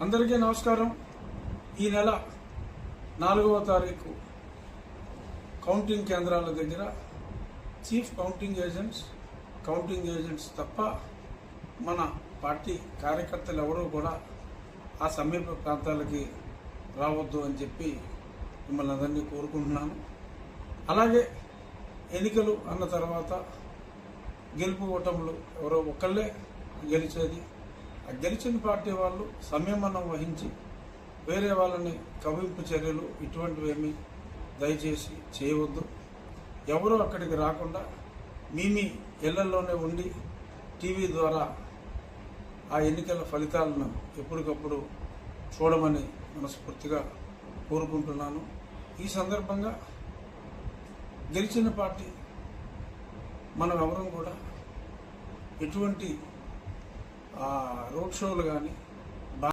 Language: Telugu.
అందరికీ నమస్కారం. ఈ నెల 4వ తారీఖు కౌంటింగ్ కేంద్రాల దగ్గర చీఫ్ కౌంటింగ్ ఏజెంట్స్ తప్ప మన పార్టీ కార్యకర్తలు ఎవరూ కూడా ఆ సమీప ప్రాంతాలకి రావద్దు అని చెప్పి మిమ్మల్ని అందరినీ కోరుకుంటున్నాను. అలాగే ఎన్నికలు అన్న తర్వాత గెలుపు ఓటములు ఎవరో ఒక్కళ్ళే గెలిచేది. ఆ గెలిచిన పార్టీ వాళ్ళు సంయమనం వహించి వేరే వాళ్ళని కవింపు చర్యలు ఇటువంటివేమీ దయచేసి చేయవద్దు. ఎవరూ అక్కడికి రాకుండా మీ ఇళ్లలోనే ఉండి టీవీ ద్వారా ఆ ఎన్నికల ఫలితాలను ఎప్పటికప్పుడు చూడమని మనస్ఫూర్తిగా కోరుకుంటున్నాను. ఈ సందర్భంగా గెలిచిన పార్టీ మనం ఎవరం కూడా ఎటువంటి రోడ్ షోలు కానీ